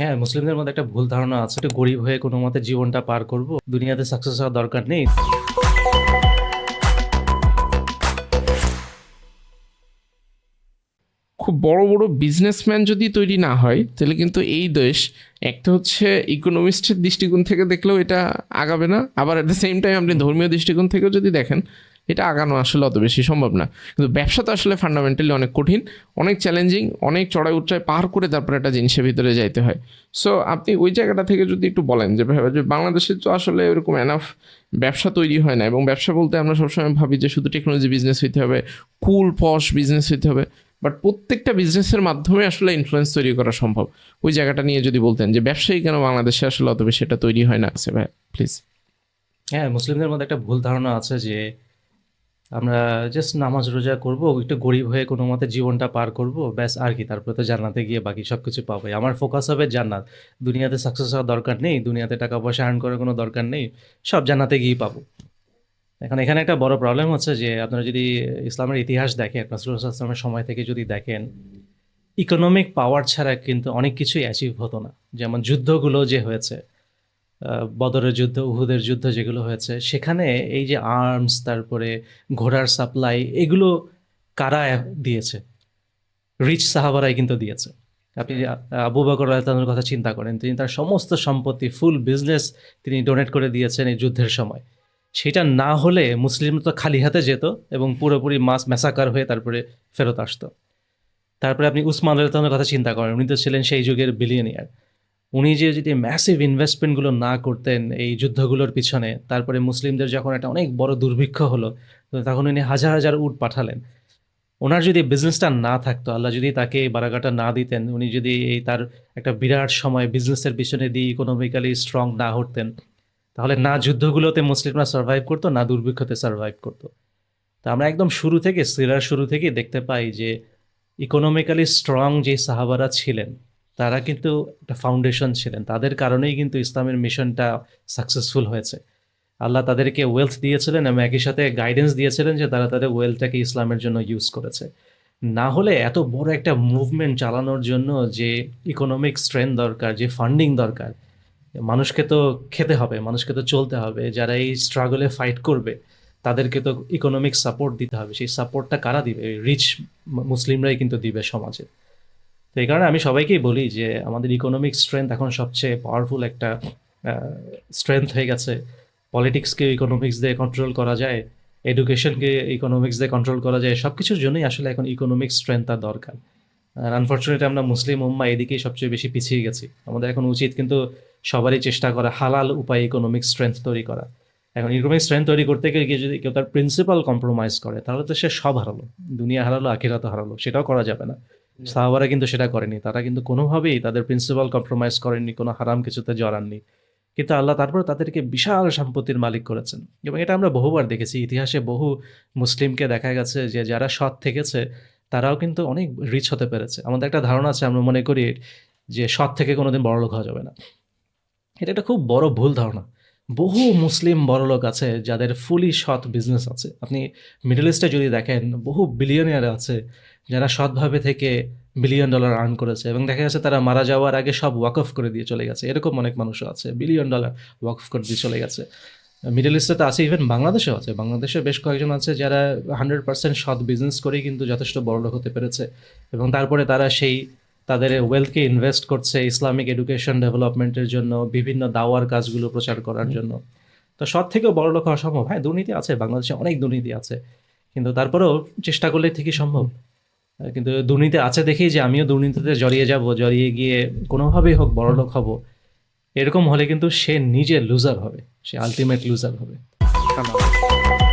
হ্যাঁ, মুসলিমদের মধ্যে একটা ভুল ধারণা আছে। একটু গরিব হয়ে কোনো মতে জীবনটা পার করব। দুনিয়াতে সাকসেস হওয়ার দরকার নেই। খুব বড় বড় বিজনেসম্যান যদি তৈরি না হয় তাহলে কিন্তু এই দেশ একটা হচ্ছে ইকোনমিস্টের দৃষ্টিকোণ থেকে দেখলেও এটা আগাবে না, আবার অ্যাট দ্য সেম টাইম আপনি ধর্মীয় দৃষ্টিকোণ থেকেও যদি দেখেন এটা আগানো আসলে অত বেশি সম্ভব না। কিন্তু ব্যবসা তো আসলে ফান্ডামেন্টালি অনেক কঠিন, অনেক চ্যালেঞ্জিং, অনেক চড়াই উৎরাই পার করে তারপরে একটা জিনিসের ভিতরে যাইতে হয়। সো আপনি ওই জায়গাটা থেকে যদি একটু বলেন যে যে বাংলাদেশে তো আসলে এরকম এনাফ ব্যবসা তৈরি হয় না, এবং ব্যবসা বলতে আমরা সবসময় ভাবি যে শুধু টেকনোলজি বিজনেস হইতে হবে, কুল পশ বিজনেস হইতে হবে, বাট প্রত্যেকটা বিজনেসের মাধ্যমে আসলে ইনফ্লুয়েন্স তৈরি করা সম্ভব। ওই জায়গাটা নিয়ে যদি বলতেন যে ব্যবসায়ী কেন বাংলাদেশে আসলে অত বেশি এটা তৈরি হয় না আছে ভাই, প্লিজ। হ্যাঁ, মুসলিমদের মধ্যে একটা ভুল ধারণা আছে যে আমরা জাস্ট নামাজ রোজা করব, একটু গরিব হয়ে কোনো মতে জীবনটা পার করব, ব্যাস আর কি। তারপরে তো জান্নাতে গিয়ে বাকি সব কিছু পাবো। আমার ফোকাস হবে জান্নাত। দুনিয়াতে সাকসেস হওয়ার দরকার নেই, দুনিয়াতে টাকা পয়সা আর্ন করার কোনো দরকার নেই। সব জান্নাতে গিয়েই পাবো। এখন এখানে একটা বড় প্রবলেম হচ্ছে যে আপনারা যদি ইসলামের ইতিহাস দেখেন, রাসূলুল্লাহ সাল্লাল্লাহু আলাইহি ওয়াসাল্লামের সময় থেকে যদি দেখেন, ইকোনমিক পাওয়ার ছাড়া কিন্তু অনেক কিছুই অ্যাচিভ হতো না। যেমন যুদ্ধগুলো যে হয়েছে, বদরের যুদ্ধ, উহুদের যুদ্ধ যেগুলো হয়েছে, সেখানে এই যে আর্মস, তারপরে ঘোড়ার সাপ্লাই, এগুলো কারা দিয়েছে? রিচ সাহাবারাই কিন্তু দিয়েছে। আপনি আবু বকর রাদিয়াল্লাহু আনহুর কথা চিন্তা করেন, তিনি তার সমস্ত সম্পত্তি, ফুল বিজনেস তিনি ডোনেট করে দিয়েছেন এই যুদ্ধের সময়। সেটা না হলে মুসলিমরা তো খালি হাতে যেত এবং পুরোপুরি ম্যাসাকার হয়ে তারপরে ফেরত আসতো। তারপরে আপনি উসমান রাদিয়াল্লাহু আনহুর কথা চিন্তা করেন, উনি তো ছিলেন সেই যুগের বিলিয়নিয়ার। উনি যে যদি ম্যাসিভ ইনভেস্টমেন্টগুলো না করতেন এই যুদ্ধগুলোর পিছনে, তারপরে মুসলিমদের যখন একটা অনেক বড় দুর্ভিক্ষ হলো, তো তখন উনি হাজার হাজার উট পাঠালেন। ওনার যদি বিজনেসটা না থাকতো, আল্লাহ যদি তাকে এই বারাকাটা না দিতেন, উনি যদি এই তার একটা বিরাট সময় বিজনেসের পিছনে দিয়ে ইকোনমিক্যালি স্ট্রং না হতেন, তাহলে না যুদ্ধগুলোতে মুসলিমরা সার্ভাইভ করতো, না দুর্ভিক্ষতে সার্ভাইভ করতো। তো আমরা একদম শুরু থেকে, সিরার শুরু থেকেই দেখতে পাই যে ইকোনমিক্যালি স্ট্রং যে সাহাবারা ছিলেন, তারা কিন্তু একটা ফাউন্ডেশন ছিলেন। তাদের কারণেই কিন্তু ইসলামের মিশনটা সাকসেসফুল হয়েছে। আল্লাহ তাদেরকে ওয়েলথ দিয়েছিলেন এবং একই সাথে গাইডেন্স দিয়েছিলেন যে তারা তাদের ওয়েলথটাকে ইসলামের জন্য ইউজ করেছে। না হলে এত বড় একটা মুভমেন্ট চালানোর জন্য যে ইকোনমিক স্ট্রেংথ দরকার, যে ফান্ডিং দরকার, মানুষকে তো খেতে হবে, মানুষকে তো চলতে হবে। যারা এই স্ট্রাগলে ফাইট করবে, তাদেরকে তো ইকোনমিক সাপোর্ট দিতে হবে। সেই সাপোর্টটা কারা দিবে? রিচ মুসলিমরাই কিন্তু দিবে সমাজে। তো এই কারণে আমি সবাইকেই বলি যে আমাদের ইকোনমিক স্ট্রেংথ এখন সবচেয়ে পাওয়ারফুল একটা স্ট্রেংথ হয়ে গেছে। পলিটিক্সকে ইকোনমিক্স দিয়ে কন্ট্রোল করা যায়, এডুকেশনকে ইকোনমিক্স দিয়ে কন্ট্রোল করা যায়। সব কিছুর জন্যই আসলে এখন ইকোনমিক স্ট্রেংথটা দরকার। আর আনফর্চুনেটলি আমরা মুসলিম উম্মা এদিকেই সবচেয়ে বেশি পিছিয়ে গেছি। আমাদের এখন উচিত কিন্তু সবারই চেষ্টা করা হালাল উপায়ে ইকোনমিক স্ট্রেংথ তৈরি করা। এখন ইকোনমিক স্ট্রেংথ তৈরি করতে গিয়ে যদি কেউ তার প্রিন্সিপাল কম্প্রোমাইজ করে, তাহলে তো সে সব হারালো। দুনিয়া হারালো, আখিরাতও হারালো। সেটাও করা যাবে না। সাহাবারা কিন্তু সেটা করেনি। তারা কিন্তু কোনোভাবেই তাদের প্রিন্সিপাল কম্প্রোমাইজ করেননি, কোনো হারাম কিছুতে জড়াননি। কিন্তু আল্লাহ তারপরেও তাদেরকে বিশাল সম্পত্তির মালিক করেছেন। এবং এটা আমরা বহুবার দেখেছি। ইতিহাসে বহু মুসলিমকে দেখা গেছে যে যারা সৎ থেকেছে, তারাও কিন্তু অনেক রিচ হতে পেরেছে। আমাদের একটা ধারণা আছে, আমরা মনে করি যে সৎ থেকে কোনোদিন বড়লোক হওয়া যাবে না। এটা একটা খুব বড় ভুল ধারণা। বহু মুসলিম বড়লোক আছে যাদের ফুলি সৎ বিজনেস আছে। আপনি মিডল ইস্টে যদি দেখেন, বহু বিলিয়নিয়ার আছে যারা সৎভাবে থেকে বিলিয়ন ডলার আর্ন করেছে, এবং দেখা গেছে তারা মারা যাওয়ার আগে সব ওয়াকফ করে দিয়ে চলে গেছে। এরকম অনেক মানুষও আছে, বিলিয়ন ডলার ওয়াকফ করে দিয়ে চলে গেছে। মিডল ইস্টে তো আছে, ইভেন বাংলাদেশেও আছে। বাংলাদেশে বেশ কয়েকজন আছে যারা 100% সৎ বিজনেস করেই কিন্তু যথেষ্ট বড়লোক হতে পেরেছে, এবং তারপরে তারা সেই তাদের ওয়েলথকে ইনভেস্ট করছে ইসলামিক এডুকেশন ডেভেলপমেন্টের জন্য, বিভিন্ন দাওয়ার কাজগুলো প্রচার করার জন্য। তো সৎ থেকেও বড়লোক হওয়া সম্ভব। হ্যাঁ, দুর্নীতি আছে, বাংলাদেশে অনেক দুর্নীতি আছে, কিন্তু তারপরেও চেষ্টা করলে ঠিকই সম্ভব। কিন্তু দুর্নীতি আছে দেখেই যে আমিও দুর্নীতিতে জড়িয়ে যাব, জড়িয়ে গিয়ে কোনোভাবেই হোক বড়লোক হব, এরকম হলে কিন্তু সে নিজে লুজার হবে, সে আলটিমেট লুজার হবে। ধন্যবাদ।